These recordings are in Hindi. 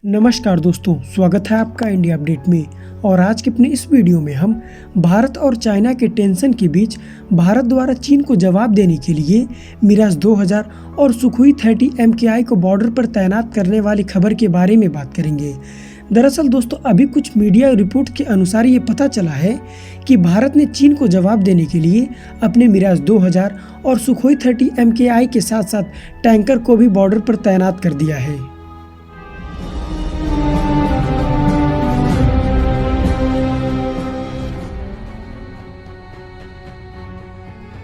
नमस्कार दोस्तों, स्वागत है आपका इंडिया अपडेट में। और आज के अपने इस वीडियो में हम भारत और चाइना के टेंशन के बीच भारत द्वारा चीन को जवाब देने के लिए मिराज 2000 और सुखोई 30 MKI को बॉर्डर पर तैनात करने वाली खबर के बारे में बात करेंगे। दरअसल दोस्तों, अभी कुछ मीडिया रिपोर्ट के अनुसार ये पता चला है कि भारत ने चीन को जवाब देने के लिए अपने मिराज 2000 और सुखोई 30 MKI के साथ साथ टैंकर को भी बॉर्डर पर तैनात कर दिया है।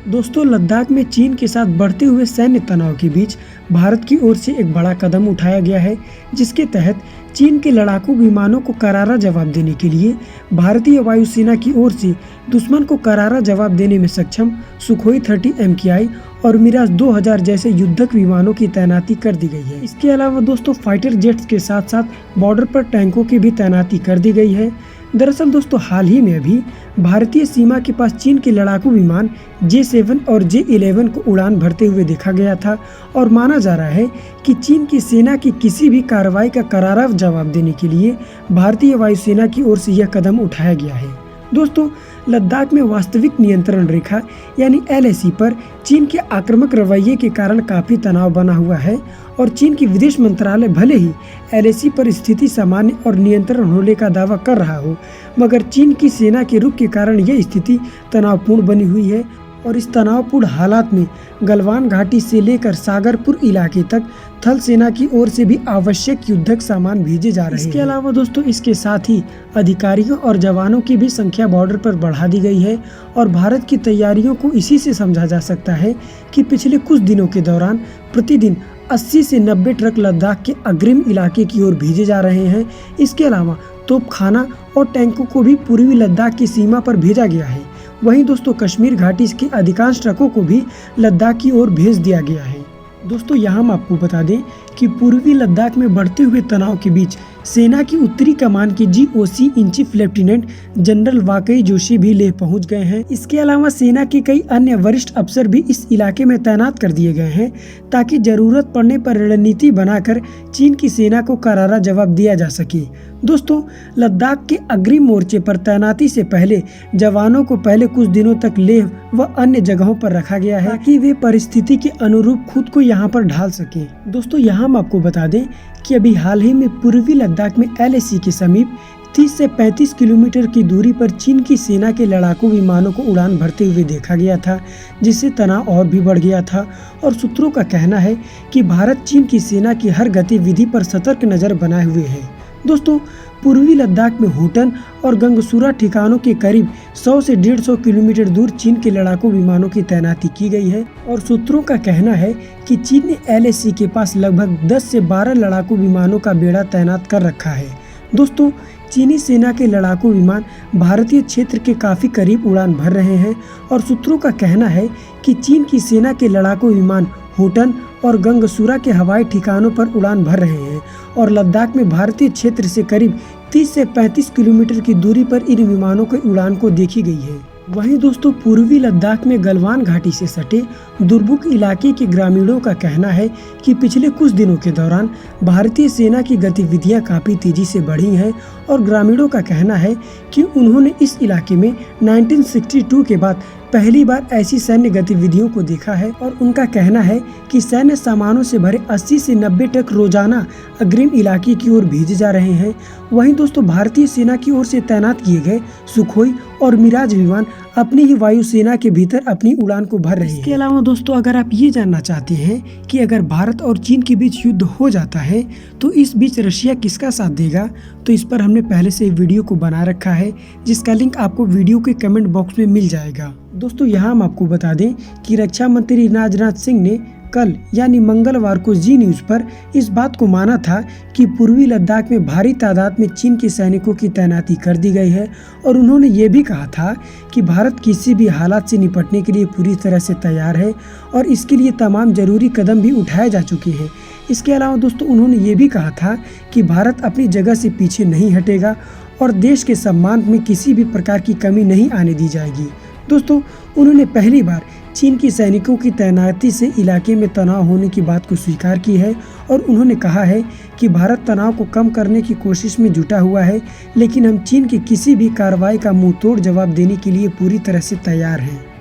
दोस्तों, लद्दाख में चीन के साथ बढ़ते हुए सैन्य तनाव के बीच भारत की ओर से एक बड़ा कदम उठाया गया है, जिसके तहत चीन के लड़ाकू विमानों को करारा जवाब देने के लिए भारतीय वायुसेना की ओर से दुश्मन को करारा जवाब देने में सक्षम सुखोई 30 MKI और मिराज 2000 जैसे युद्धक विमानों की तैनाती कर दी गई है। इसके अलावा दोस्तों, फाइटर जेट्स के साथ साथ बॉर्डर पर टैंकों की भी तैनाती कर दी गई है। दरअसल दोस्तों, हाल ही में अभी भारतीय सीमा के पास चीन के लड़ाकू विमान J7 और J11 को उड़ान भरते हुए देखा गया था और माना जा रहा है कि चीन की सेना की किसी भी कार्रवाई का करारा जवाब देने के लिए भारतीय वायुसेना की ओर से यह कदम उठाया गया है। दोस्तों, लद्दाख में वास्तविक नियंत्रण रेखा यानी LAC पर चीन के आक्रामक रवैये के कारण काफी तनाव बना हुआ है और चीन की विदेश मंत्रालय भले ही LAC पर स्थिति सामान्य और नियंत्रण होने का दावा कर रहा हो, मगर चीन की सेना के रुख के कारण यह स्थिति तनावपूर्ण बनी हुई है और इस तनावपूर्ण हालात में गलवान घाटी से लेकर सागरपुर इलाके तक थल सेना की ओर से भी आवश्यक युद्धक सामान भेजे जा रहे हैं। इसके अलावा दोस्तों, इसके साथ ही अधिकारियों और जवानों की भी संख्या बॉर्डर पर बढ़ा दी गई है और भारत की तैयारियों को इसी से समझा जा सकता है कि पिछले कुछ दिनों के दौरान प्रतिदिन 80 से 90 ट्रक लद्दाख के अग्रिम इलाके की ओर भेजे जा रहे हैं। इसके अलावा तोपखाना और टैंकों को भी पूर्वी लद्दाख की सीमा पर भेजा गया है। वहीं दोस्तों, कश्मीर घाटी के अधिकांश ट्रकों को भी लद्दाख की ओर भेज दिया गया है। दोस्तों, यहाँ हम आपको बता दें कि पूर्वी लद्दाख में बढ़ते हुए तनाव के बीच सेना की उत्तरी कमान के GOC in chief lieutenant general वाकई जोशी भी लेह पहुंच गए हैं। इसके अलावा सेना के कई अन्य वरिष्ठ अफसर भी इस इलाके में तैनात कर दिए गए हैं ताकि जरूरत पड़ने पर रणनीति बनाकर चीन की सेना को करारा जवाब दिया जा सके। दोस्तों, लद्दाख के अग्रिम मोर्चे पर तैनाती से पहले जवानों को पहले कुछ दिनों तक लेह व अन्य जगहों पर रखा गया है ताकि वे परिस्थिति के अनुरूप खुद को यहाँ पर ढाल सके। दोस्तों, यहाँ हम आपको बता दें कि अभी हाल ही में पूर्वी लद्दाख में LAC के समीप 30 से 35 किलोमीटर की दूरी पर चीन की सेना के लड़ाकू विमानों को उड़ान भरते हुए देखा गया था, जिससे तनाव और भी बढ़ गया था और सूत्रों का कहना है कि भारत चीन की सेना की हर गतिविधि पर सतर्क नजर बनाए हुए है। दोस्तों, पूर्वी लद्दाख में होटन और गंगसूरा ठिकानों के करीब 100 से 150 किलोमीटर दूर चीन के लड़ाकू विमानों की तैनाती की गई है और सूत्रों का कहना है कि चीन ने LAC के पास लगभग 10 से 12 लड़ाकू विमानों का बेड़ा तैनात कर रखा है। दोस्तों, चीनी सेना के लड़ाकू विमान भारतीय क्षेत्र के काफी करीब उड़ान भर रहे हैं और सूत्रों का कहना है कि चीन की सेना के लड़ाकू विमान होटन और गंगसूरा के हवाई ठिकानों पर उड़ान भर रहे हैं और लद्दाख में भारतीय क्षेत्र से करीब 30 से 35 किलोमीटर की दूरी पर इन विमानों की उड़ान को देखी गई है। वहीं दोस्तों, पूर्वी लद्दाख में गलवान घाटी से सटे दुर्बुक इलाके के ग्रामीणों का कहना है कि पिछले कुछ दिनों के दौरान भारतीय सेना की गतिविधियां काफी तेजी से बढ़ी हैं और ग्रामीणों का कहना है कि उन्होंने इस इलाके में 1962 के बाद पहली बार ऐसी सैन्य गतिविधियों को देखा है और उनका कहना है कि सैन्य सामानों से भरे 80 से 90 ट्रक रोजाना अग्रिम इलाके की ओर भेजे जा रहे हैं। वहीं दोस्तों, भारतीय सेना की ओर से तैनात किए गए सुखोई और मिराज विमान अपनी ही वायुसेना के भीतर अपनी उड़ान को भर रहे हैं। इसके अलावा दोस्तों, अगर आप ये जानना चाहते हैं कि अगर भारत और चीन के बीच युद्ध हो जाता है तो इस बीच रशिया किसका साथ देगा, तो इस पर हमने पहले से वीडियो को बना रखा है, जिसका लिंक आपको वीडियो के कमेंट बॉक्स में मिल जाएगा। दोस्तों, यहाँ हम आपको बता दें कि रक्षा मंत्री राजनाथ सिंह ने कल यानी मंगलवार को जी न्यूज पर इस बात को माना था कि पूर्वी लद्दाख में भारी तादाद में चीन के सैनिकों की तैनाती कर दी गई है और उन्होंने ये भी कहा था कि भारत किसी भी हालात से निपटने के लिए पूरी तरह से तैयार है और इसके लिए तमाम जरूरी कदम भी उठाए जा चुके हैं। इसके अलावा दोस्तों, उन्होंने ये भी कहा था कि भारत अपनी जगह से पीछे नहीं हटेगा और देश के सम्मान में किसी भी प्रकार की कमी नहीं आने दी जाएगी। दोस्तों, उन्होंने पहली बार चीन की सैनिकों की तैनाती से इलाके में तनाव होने की बात को स्वीकार की है और उन्होंने कहा है कि भारत तनाव को कम करने की कोशिश में जुटा हुआ है, लेकिन हम चीन की किसी भी कार्रवाई का मुंहतोड़ जवाब देने के लिए पूरी तरह से तैयार हैं।